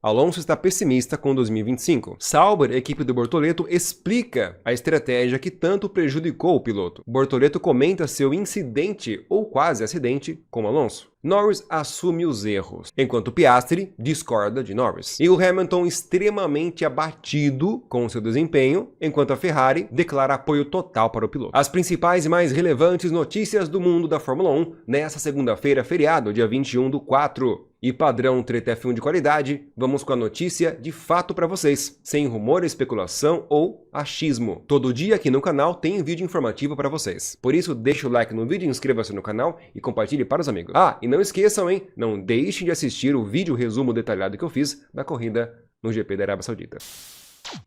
Alonso está pessimista com 2025. Sauber, equipe do Bortoleto, explica a estratégia que tanto prejudicou o piloto. Bortoleto comenta seu incidente, ou quase acidente, com Alonso. Norris assume os erros, enquanto Piastri discorda de Norris. E o Hamilton extremamente abatido com seu desempenho, enquanto a Ferrari declara apoio total para o piloto. As principais e mais relevantes notícias do mundo da Fórmula 1 nessa segunda-feira, feriado, dia 21/4. E padrão Treta F1 de qualidade, vamos com a notícia de fato para vocês, sem rumor, especulação ou achismo. Todo dia aqui no canal tem vídeo informativo para vocês. Por isso, deixa o like no vídeo, inscreva-se no canal e compartilhe para os amigos. Ah, e não esqueçam, hein? Não deixem de assistir o vídeo resumo detalhado que eu fiz da corrida no GP da Arábia Saudita.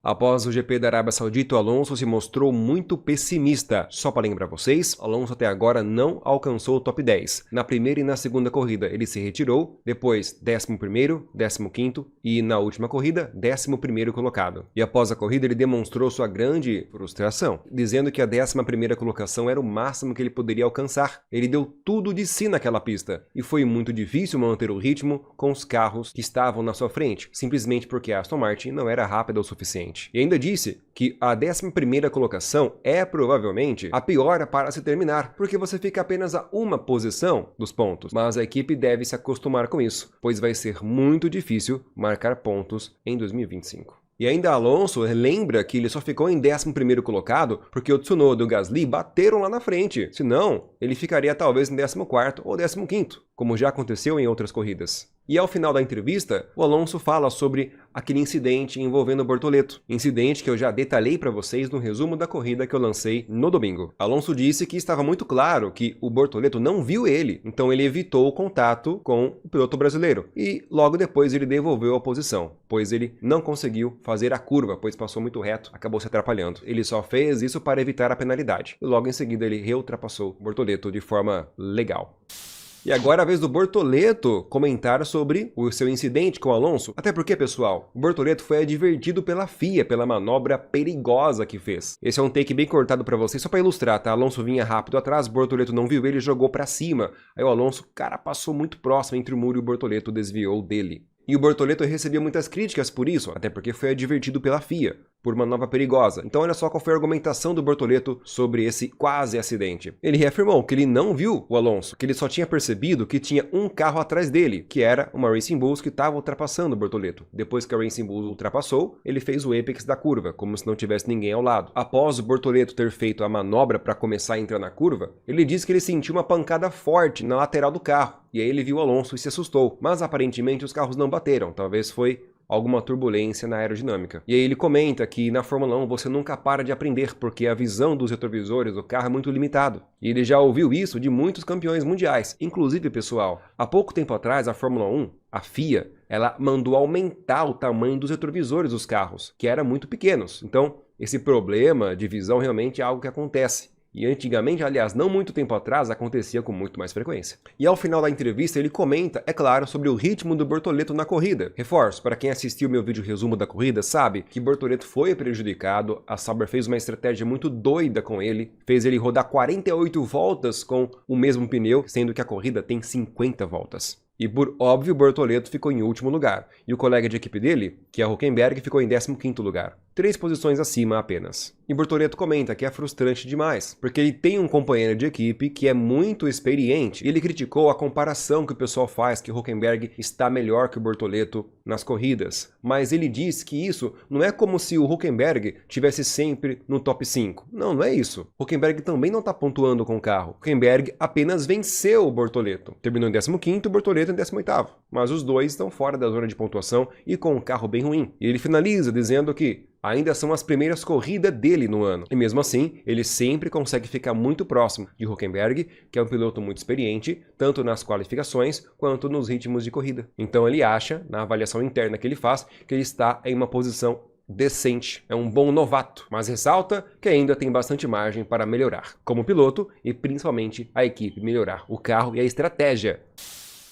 Após o GP da Arábia Saudita, o Alonso se mostrou muito pessimista. Só para lembrar vocês, Alonso até agora não alcançou o top 10. Na primeira e na segunda corrida ele se retirou, depois 11º, 15º e na última corrida 11º colocado. E após a corrida ele demonstrou sua grande frustração, dizendo que a 11ª colocação era o máximo que ele poderia alcançar. Ele deu tudo de si naquela pista e foi muito difícil manter o ritmo com os carros que estavam na sua frente, simplesmente porque a Aston Martin não era rápida o suficiente. E ainda disse que a 11ª colocação é provavelmente a pior para se terminar, porque você fica apenas a uma posição dos pontos. Mas a equipe deve se acostumar com isso, pois vai ser muito difícil marcar pontos em 2025. E ainda Alonso lembra que ele só ficou em 11º colocado porque o Tsunoda e o Gasly bateram lá na frente. Senão, ele ficaria talvez em 14º ou 15º, como já aconteceu em outras corridas. E ao final da entrevista, o Alonso fala sobre aquele incidente envolvendo o Bortoleto. Incidente que eu já detalhei para vocês no resumo da corrida que eu lancei no domingo. Alonso disse que estava muito claro que o Bortoleto não viu ele, então ele evitou o contato com o piloto brasileiro. E logo depois ele devolveu a posição, pois ele não conseguiu fazer a curva, pois passou muito reto, acabou se atrapalhando. Ele só fez isso para evitar a penalidade. E logo em seguida ele reultrapassou o Bortoleto de forma legal. E agora é a vez do Bortoleto comentar sobre o seu incidente com o Alonso. Até porque, pessoal, o Bortoleto foi advertido pela FIA pela manobra perigosa que fez. Esse é um take bem cortado para vocês, só para ilustrar, tá? Alonso vinha rápido atrás, o Bortoleto não viu ele e jogou para cima. Aí o Alonso, cara, passou muito próximo entre o muro e o Bortoleto desviou dele. E o Bortoleto recebia muitas críticas por isso, até porque foi advertido pela FIA, por manobra perigosa. Então olha só qual foi a argumentação do Bortoleto sobre esse quase acidente. Ele reafirmou que ele não viu o Alonso, que ele só tinha percebido que tinha um carro atrás dele, que era uma Racing Bulls que estava ultrapassando o Bortoleto. Depois que a Racing Bulls ultrapassou, ele fez o apex da curva, como se não tivesse ninguém ao lado. Após o Bortoleto ter feito a manobra para começar a entrar na curva, ele disse que ele sentiu uma pancada forte na lateral do carro. E aí ele viu o Alonso e se assustou, mas aparentemente os carros não bateram, talvez foi alguma turbulência na aerodinâmica. E aí ele comenta que na Fórmula 1 você nunca para de aprender, porque a visão dos retrovisores do carro é muito limitado. E ele já ouviu isso de muitos campeões mundiais. Inclusive, pessoal, há pouco tempo atrás a Fórmula 1, a FIA, ela mandou aumentar o tamanho dos retrovisores dos carros, que eram muito pequenos. Então, esse problema de visão realmente é algo que acontece. E antigamente, aliás, não muito tempo atrás, acontecia com muito mais frequência. E ao final da entrevista, ele comenta, é claro, sobre o ritmo do Bortoleto na corrida. Reforço, para quem assistiu meu vídeo resumo da corrida, sabe que Bortoleto foi prejudicado, a Sauber fez uma estratégia muito doida com ele, fez ele rodar 48 voltas com o mesmo pneu, sendo que a corrida tem 50 voltas. E por óbvio, Bortoleto ficou em último lugar. E o colega de equipe dele, que é Hülkenberg, ficou em 15º lugar. 3 posições acima apenas. E Bortoleto comenta que é frustrante demais, porque ele tem um companheiro de equipe que é muito experiente. E ele criticou a comparação que o pessoal faz, que o Hülkenberg está melhor que o Bortoleto nas corridas. Mas ele diz que isso não é como se o Hülkenberg tivesse sempre no top 5. Não, não é isso. O Hülkenberg também não está pontuando com o carro. O Hülkenberg apenas venceu o Bortoleto. Terminou em 15º, o Bortoleto em 18º. Mas os dois estão fora da zona de pontuação e com um carro bem ruim. E ele finaliza dizendo que ainda são as primeiras corridas dele no ano. E mesmo assim, ele sempre consegue ficar muito próximo de Hülkenberg, que é um piloto muito experiente, tanto nas qualificações quanto nos ritmos de corrida. Então ele acha, na avaliação interna que ele faz, que ele está em uma posição decente, é um bom novato, mas ressalta que ainda tem bastante margem para melhorar, como piloto e principalmente a equipe melhorar o carro e a estratégia.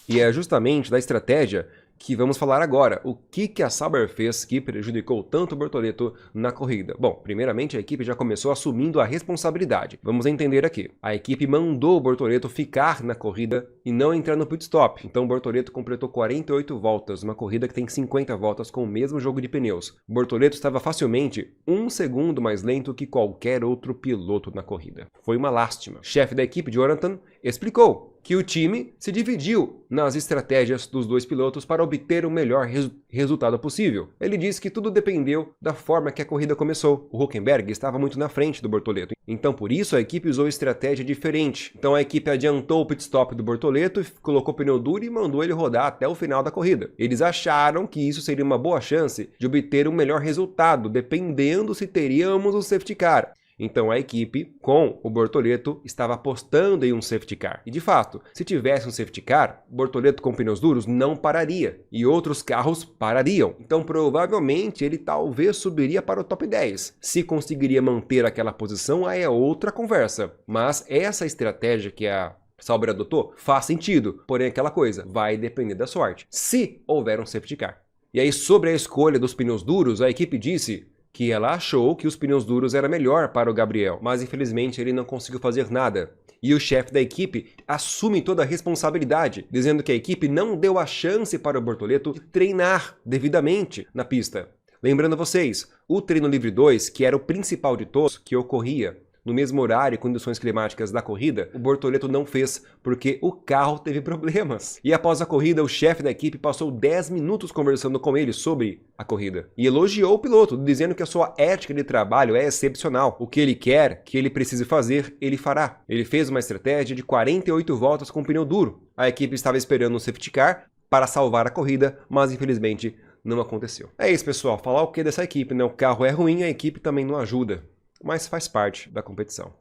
E é justamente da estratégia que vamos falar agora. O que a Sauber fez que prejudicou tanto o Bortoleto na corrida? Bom, primeiramente a equipe já começou assumindo a responsabilidade. Vamos entender aqui. A equipe mandou o Bortoleto ficar na corrida e não entrar no pit stop. Então o Bortoleto completou 48 voltas, uma corrida que tem 50 voltas com o mesmo jogo de pneus. O Bortoleto estava facilmente 1 segundo mais lento que qualquer outro piloto na corrida. Foi uma lástima. O chefe da equipe, Jonathan, explicou que o time se dividiu nas estratégias dos dois pilotos para obter o melhor resultado possível. Ele disse que tudo dependeu da forma que a corrida começou. O Hülkenberg estava muito na frente do Bortoleto, então por isso a equipe usou estratégia diferente. Então a equipe adiantou o pit stop do Bortoleto, colocou pneu duro e mandou ele rodar até o final da corrida. Eles acharam que isso seria uma boa chance de obter um melhor resultado, dependendo se teríamos um safety car. Então a equipe, com o Bortoleto, estava apostando em um safety car. E de fato, se tivesse um safety car, o Bortoleto com pneus duros não pararia e outros carros parariam. Então provavelmente ele talvez subiria para o top 10. Se conseguiria manter aquela posição, aí é outra conversa. Mas essa estratégia que a Sauber adotou faz sentido, porém aquela coisa vai depender da sorte, se houver um safety car. E aí sobre a escolha dos pneus duros, a equipe disse que ela achou que os pneus duros era melhor para o Gabriel, mas infelizmente ele não conseguiu fazer nada. E o chefe da equipe assume toda a responsabilidade, dizendo que a equipe não deu a chance para o Bortoleto de treinar devidamente na pista. Lembrando vocês, o treino livre 2, que era o principal de todos, que ocorria no mesmo horário e condições climáticas da corrida, o Bortoleto não fez porque o carro teve problemas. E após a corrida, o chefe da equipe passou 10 minutos conversando com ele sobre a corrida. E elogiou o piloto, dizendo que a sua ética de trabalho é excepcional. O que ele quer, que ele precise fazer, ele fará. Ele fez uma estratégia de 48 voltas com pneu duro. A equipe estava esperando um safety car para salvar a corrida, mas infelizmente não aconteceu. É isso, pessoal. Falar o que dessa equipe, né? O carro é ruim, a equipe também não ajuda, mas faz parte da competição.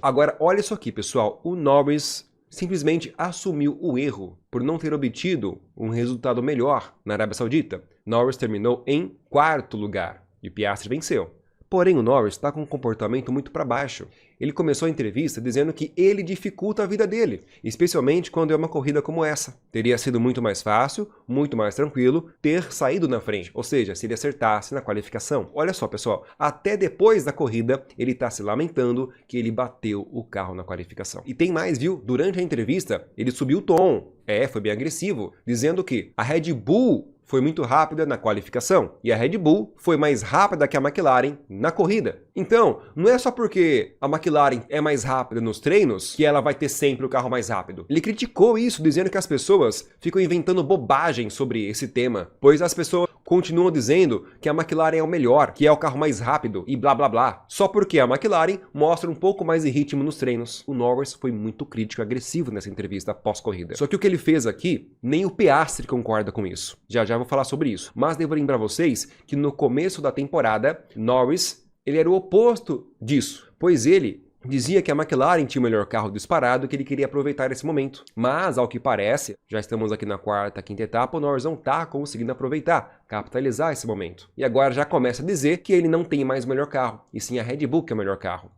Agora, olha isso aqui, pessoal. O Norris simplesmente assumiu o erro por não ter obtido um resultado melhor na Arábia Saudita. Norris terminou em 4º lugar e Piastri venceu. Porém, o Norris está com um comportamento muito para baixo. Ele começou a entrevista dizendo que ele dificulta a vida dele, especialmente quando é uma corrida como essa. Teria sido muito mais fácil, muito mais tranquilo ter saído na frente, ou seja, se ele acertasse na qualificação. Olha só, pessoal, até depois da corrida ele está se lamentando que ele bateu o carro na qualificação. E tem mais, viu? Durante a entrevista ele subiu o tom, foi bem agressivo, dizendo que a Red Bull foi muito rápida na qualificação e a Red Bull foi mais rápida que a McLaren na corrida. Então, não é só porque a McLaren é mais rápida nos treinos que ela vai ter sempre o carro mais rápido. Ele criticou isso, dizendo que as pessoas ficam inventando bobagem sobre esse tema, pois as pessoas continuam dizendo que a McLaren é o melhor, que é o carro mais rápido e blá blá blá, só porque a McLaren mostra um pouco mais de ritmo nos treinos. O Norris foi muito crítico e agressivo nessa entrevista pós-corrida. Só que o que ele fez aqui, nem o Piastri concorda com isso. Já vou falar sobre isso. Mas devo lembrar vocês que no começo da temporada, Norris, ele era o oposto disso, pois ele dizia que a McLaren tinha o melhor carro disparado e que ele queria aproveitar esse momento. Mas, ao que parece, já estamos aqui na 4ª, 5ª etapa, o Norris não está conseguindo aproveitar, capitalizar esse momento. E agora já começa a dizer que ele não tem mais o melhor carro, e sim a Red Bull que é o melhor carro.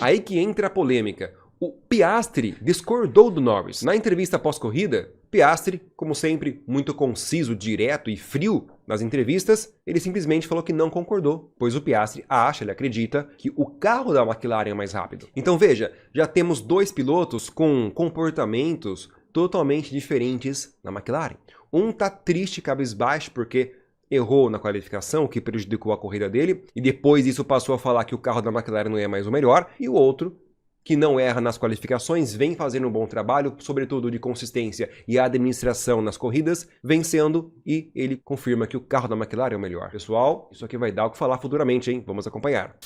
Aí que entra a polêmica. O Piastri discordou do Norris. Na entrevista pós-corrida, Piastri, como sempre, muito conciso, direto e frio nas entrevistas, ele simplesmente falou que não concordou, pois o Piastri ele acredita que o carro da McLaren é mais rápido. Então veja, já temos dois pilotos com comportamentos totalmente diferentes na McLaren. Um tá triste, cabisbaixo, porque errou na qualificação, o que prejudicou a corrida dele, e depois disso passou a falar que o carro da McLaren não é mais o melhor, e o outro, que não erra nas qualificações, vem fazendo um bom trabalho, sobretudo de consistência e administração nas corridas, vencendo, e ele confirma que o carro da McLaren é o melhor. Pessoal, isso aqui vai dar o que falar futuramente, hein? Vamos acompanhar.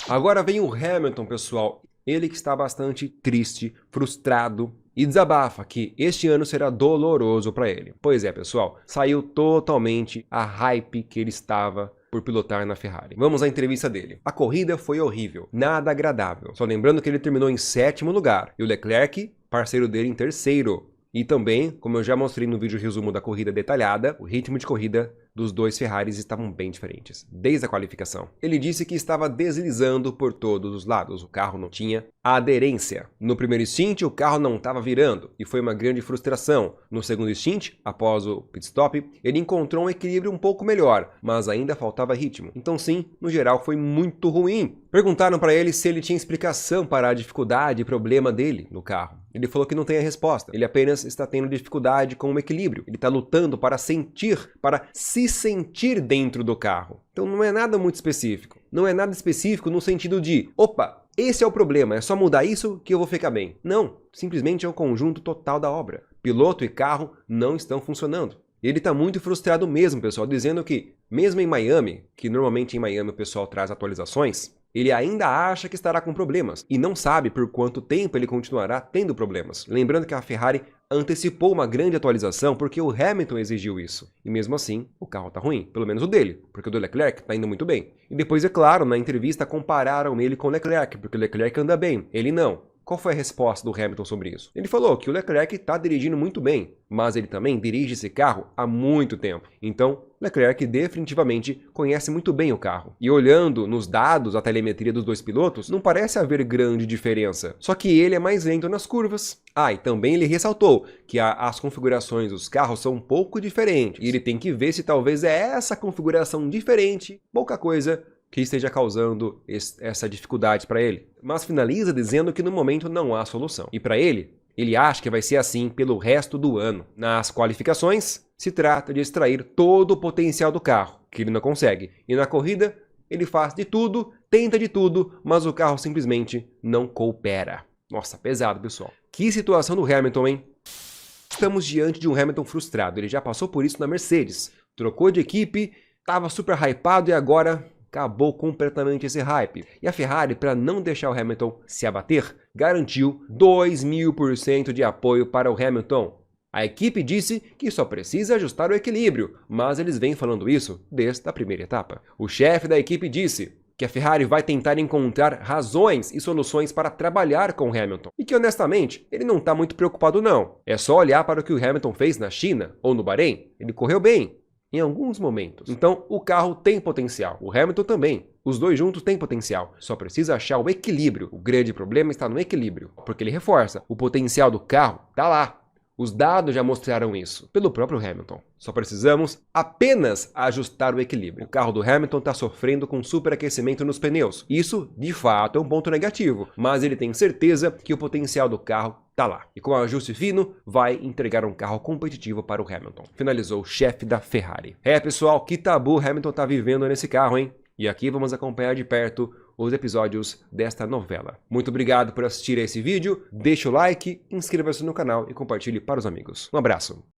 Agora vem o Hamilton, pessoal. Ele que está bastante triste, frustrado, e desabafa que este ano será doloroso para ele. Pois é, pessoal, saiu totalmente a hype que ele estava por pilotar na Ferrari. Vamos à entrevista dele. A corrida foi horrível, nada agradável. Só lembrando que ele terminou em 7º lugar e o Leclerc, parceiro dele, em 3º. E também, como eu já mostrei no vídeo resumo da corrida detalhada, o ritmo de corrida dos dois Ferraris estavam bem diferentes, desde a qualificação. Ele disse que estava deslizando por todos os lados, o carro não tinha aderência. No primeiro stint, o carro não estava virando, e foi uma grande frustração. No segundo stint, após o pit stop, ele encontrou um equilíbrio um pouco melhor, mas ainda faltava ritmo. Então sim, no geral foi muito ruim. Perguntaram para ele se ele tinha explicação para a dificuldade e problema dele no carro. Ele falou que não tem a resposta, ele apenas está tendo dificuldade com o equilíbrio. Ele está lutando para se sentir dentro do carro. Então não é nada muito específico. Não é nada específico no sentido de, opa, esse é o problema, é só mudar isso que eu vou ficar bem. Não, simplesmente é o conjunto total da obra. Piloto e carro não estão funcionando. Ele está muito frustrado mesmo, pessoal, dizendo que, mesmo em Miami, que normalmente em Miami o pessoal traz atualizações, ele ainda acha que estará com problemas e não sabe por quanto tempo ele continuará tendo problemas. Lembrando que a Ferrari antecipou uma grande atualização porque o Hamilton exigiu isso. E mesmo assim, o carro está ruim, pelo menos o dele, porque o do Leclerc está indo muito bem. E depois, é claro, na entrevista compararam ele com o Leclerc, porque o Leclerc anda bem, ele não. Qual foi a resposta do Hamilton sobre isso? Ele falou que o Leclerc está dirigindo muito bem, mas ele também dirige esse carro há muito tempo. Então, Leclerc definitivamente conhece muito bem o carro. E olhando nos dados, a telemetria dos dois pilotos, não parece haver grande diferença. Só que ele é mais lento nas curvas. E também ele ressaltou que as configurações dos carros são um pouco diferentes. E ele tem que ver se talvez é essa configuração diferente, pouca coisa, que esteja causando essa dificuldade para ele. Mas finaliza dizendo que no momento não há solução. E para ele acha que vai ser assim pelo resto do ano. Nas qualificações, se trata de extrair todo o potencial do carro, que ele não consegue. E na corrida, ele faz de tudo, tenta de tudo, mas o carro simplesmente não coopera. Nossa, pesado, pessoal. Que situação do Hamilton, hein? Estamos diante de um Hamilton frustrado. Ele já passou por isso na Mercedes. Trocou de equipe, estava super hypado e agora acabou completamente esse hype. E a Ferrari, para não deixar o Hamilton se abater, garantiu 2000% de apoio para o Hamilton. A equipe disse que só precisa ajustar o equilíbrio, mas eles vêm falando isso desde a primeira etapa. O chefe da equipe disse que a Ferrari vai tentar encontrar razões e soluções para trabalhar com o Hamilton. E que, honestamente, ele não está muito preocupado não. É só olhar para o que o Hamilton fez na China ou no Bahrein. Ele correu bem em alguns momentos. Então, o carro tem potencial. O Hamilton também. Os dois juntos têm potencial. Só precisa achar o equilíbrio. O grande problema está no equilíbrio. Porque ele reforça. O potencial do carro está lá. Os dados já mostraram isso, pelo próprio Hamilton. Só precisamos apenas ajustar o equilíbrio. O carro do Hamilton está sofrendo com superaquecimento nos pneus. Isso, de fato, é um ponto negativo, mas ele tem certeza que o potencial do carro está lá. E com o ajuste fino, vai entregar um carro competitivo para o Hamilton. Finalizou o chefe da Ferrari. Pessoal, que tabu o Hamilton está vivendo nesse carro, hein? E aqui vamos acompanhar de perto os episódios desta novela. Muito obrigado por assistir a esse vídeo, deixe o like, inscreva-se no canal e compartilhe para os amigos. Um abraço!